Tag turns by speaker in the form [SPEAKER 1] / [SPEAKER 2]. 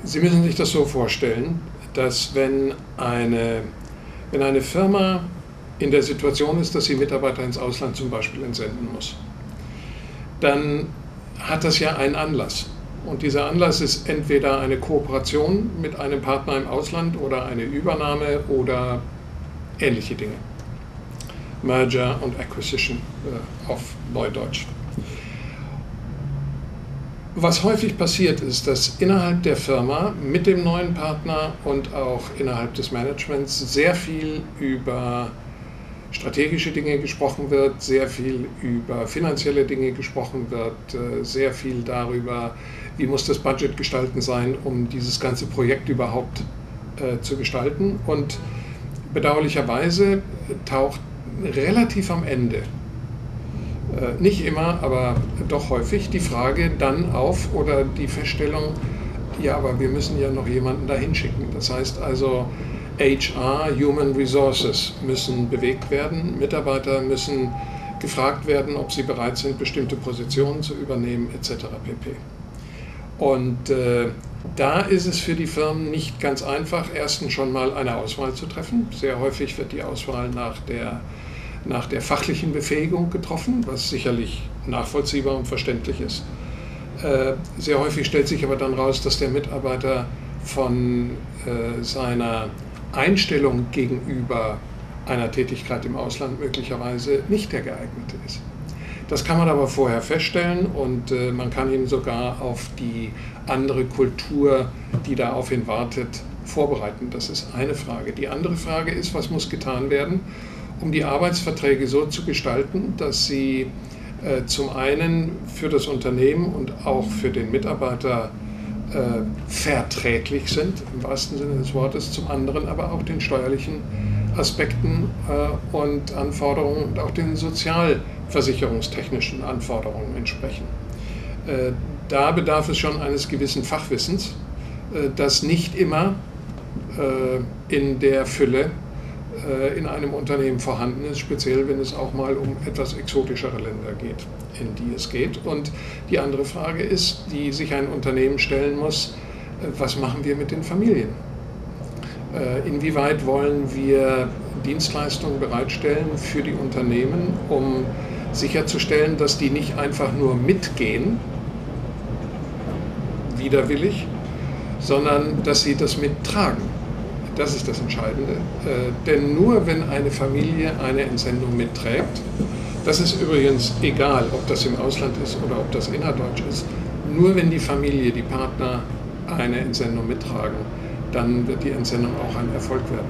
[SPEAKER 1] Sie müssen sich das so vorstellen, dass wenn eine Firma in der Situation ist, dass sie Mitarbeiter ins Ausland zum Beispiel entsenden muss, dann hat das ja einen Anlass. Und dieser Anlass ist entweder eine Kooperation mit einem Partner im Ausland oder eine Übernahme oder ähnliche Dinge. Merger und Acquisition auf Neudeutsch. Was häufig passiert ist, dass innerhalb der Firma mit dem neuen Partner und auch innerhalb des Managements sehr viel über strategische Dinge gesprochen wird, sehr viel über finanzielle Dinge gesprochen wird, sehr viel darüber, wie muss das Budget gestalten sein, um dieses ganze Projekt überhaupt zu gestalten. Und bedauerlicherweise taucht relativ am Ende, nicht immer, aber doch häufig, die Frage dann auf oder die Feststellung, ja, aber wir müssen ja noch jemanden dahin schicken. Das heißt also, HR, Human Resources, müssen bewegt werden, Mitarbeiter müssen gefragt werden, ob sie bereit sind, bestimmte Positionen zu übernehmen, etc. pp. Und da ist es für die Firmen nicht ganz einfach, erstens schon mal eine Auswahl zu treffen. Sehr häufig wird die Auswahl nach der fachlichen Befähigung getroffen, was sicherlich nachvollziehbar und verständlich ist. Sehr häufig stellt sich aber dann raus, dass der Mitarbeiter von seiner Einstellung gegenüber einer Tätigkeit im Ausland möglicherweise nicht der geeignete ist. Das kann man aber vorher feststellen und man kann ihn sogar auf die andere Kultur, die da auf ihn wartet, vorbereiten. Das ist eine Frage. Die andere Frage ist, was muss getan werden, um die Arbeitsverträge so zu gestalten, dass sie zum einen für das Unternehmen und auch für den Mitarbeiter verträglich sind, im wahrsten Sinne des Wortes, zum anderen aber auch den steuerlichen Aspekten und Anforderungen und auch den sozialversicherungstechnischen Anforderungen entsprechen. Da bedarf es schon eines gewissen Fachwissens, das nicht immer in der Fülle in einem Unternehmen vorhanden ist, speziell wenn es auch mal um etwas exotischere Länder geht, in die es geht. Und die andere Frage ist, die sich ein Unternehmen stellen muss, was machen wir mit den Familien? Inwieweit wollen wir Dienstleistungen bereitstellen für die Unternehmen, um sicherzustellen, dass die nicht einfach nur mitgehen, widerwillig, sondern dass sie das mittragen. Das ist das Entscheidende. Denn nur wenn eine Familie eine Entsendung mitträgt, das ist übrigens egal, ob das im Ausland ist oder ob das innerdeutsch ist, nur wenn die Familie, die Partner eine Entsendung mittragen, dann wird die Entsendung auch ein Erfolg werden.